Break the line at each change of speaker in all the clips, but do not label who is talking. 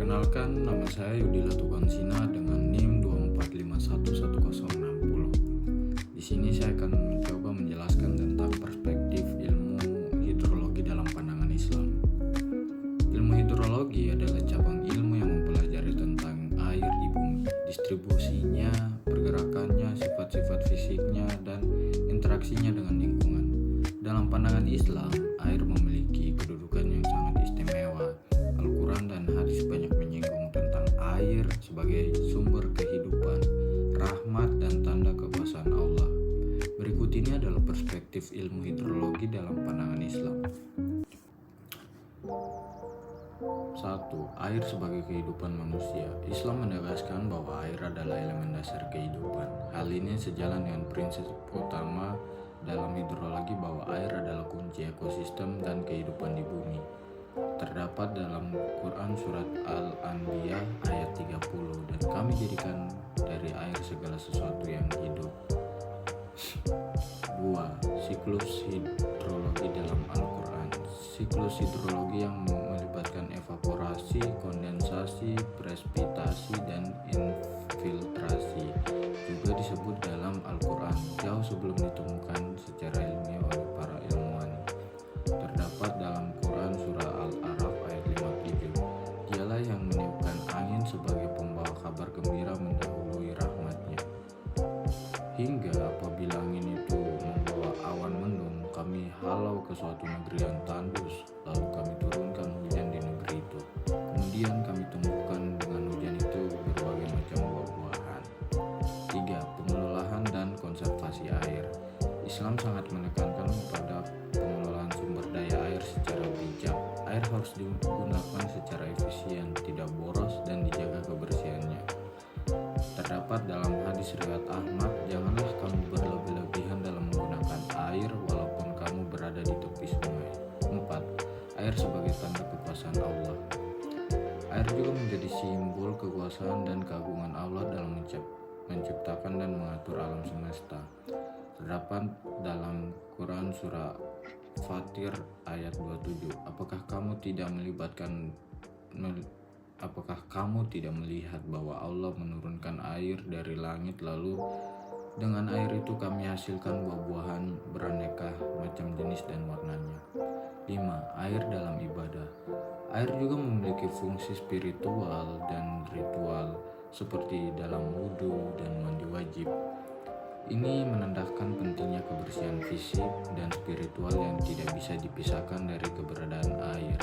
Perkenalkan, nama saya Yudi Latukansina dengan NIM 245111060. Di sini saya akan mencoba menjelaskan tentang perspektif ilmu hidrologi dalam pandangan Islam. Ilmu hidrologi adalah cabang ilmu yang mempelajari tentang air di bumi, distribusinya, pergerakannya, sifat-sifat fisiknya, dan interaksinya dengan lingkungan. Dalam pandangan Islam, air memiliki kedudukan yang sangat istimewa. Al-Quran dan hadis banyak menyinggung tentang air sebagai sumber kehidupan, rahmat, dan tanda kekuasaan Allah. Berikut ini adalah perspektif ilmu hidrologi dalam pandangan Islam. 1. Air sebagai kehidupan manusia. Islam menegaskan bahwa air adalah elemen dasar kehidupan. Hal ini sejalan dengan prinsip utama dalam hidrologi bahwa air adalah kunci ekosistem dan kehidupan di bumi. Terdapat dalam Quran surat Al-Anbiya ayat 30, dan kami jadikan dari air segala sesuatu yang hidup. 2. Siklus hidrologi dalam Al-Quran. Siklus hidrologi yang melibatkan evaporasi, kondensasi, presipitasi, dan infiltrasi juga disebut dalam Al-Quran jauh sebelum ditemukan secara ilmiah oleh para ilmuwan. Terdapat dalam Quran surah Al-A'raf ayat 57. Dialah yang meniupkan angin sebagai pembawa kabar gembira mendahului rahmatnya. Hingga apabila angin itu membawa awan mendung, kami halau ke suatu negeri yang tandus, lalu kami turunkan hujan di negeri itu. Kemudian kami tumbuhkan dengan hujan itu berbagai macam buah-buahan. 3. Pengelolaan dan konservasi air. Islam sangat menekankan pada pengelolaan sumber daya air secara bijak. Air harus digunakan secara efisien, tidak boros, dan dijaga kebersihannya. Terdapat dalam hadis riwayat Ahmad, janganlah kamu berlebih-lebihan dalam menggunakan air walaupun kamu berada di tepi sungai. 4. Air sebagai tanda kekuasaan Allah. Air juga menjadi simbol kekuasaan dan keagungan Allah dalam menciptakan dan mengatur alam semesta. Terdapat dalam Quran surah Fatir ayat 27. Apakah kamu tidak melihat bahwa Allah menurunkan air dari langit, lalu dengan air itu kami hasilkan buah-buahan beraneka macam jenis dan warnanya. 5. Air dalam ibadah. Air juga memiliki fungsi spiritual dan ritual seperti dalam wudhu dan mandi wajib. Ini menandakan pentingnya kebersihan fisik dan spiritual yang tidak bisa dipisahkan dari keberadaan air.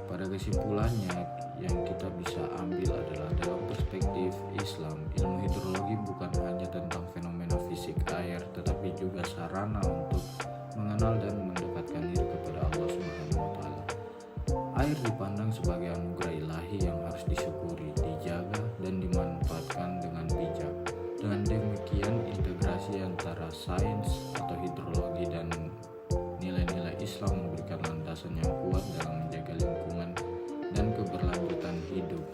Pada kesimpulannya, yang kita bisa ambil adalah dalam perspektif Islam, ilmu hidrologi bukan hanya tentang fenomena fisik air, tetapi juga sarana untuk mengenal dan mendekatkan diri kepada Allah SWT. Air dipandang sebagai anugerah ilahi yang harus disyukuri, dijaga, dan dimanfaatkan dengan bijak. Dengan demikian, integrasi antara sains atau hidrologi dan nilai-nilai Islam memberikan landasan yang kuat dalam menjaga lingkungan dan keberlanjutan hidup.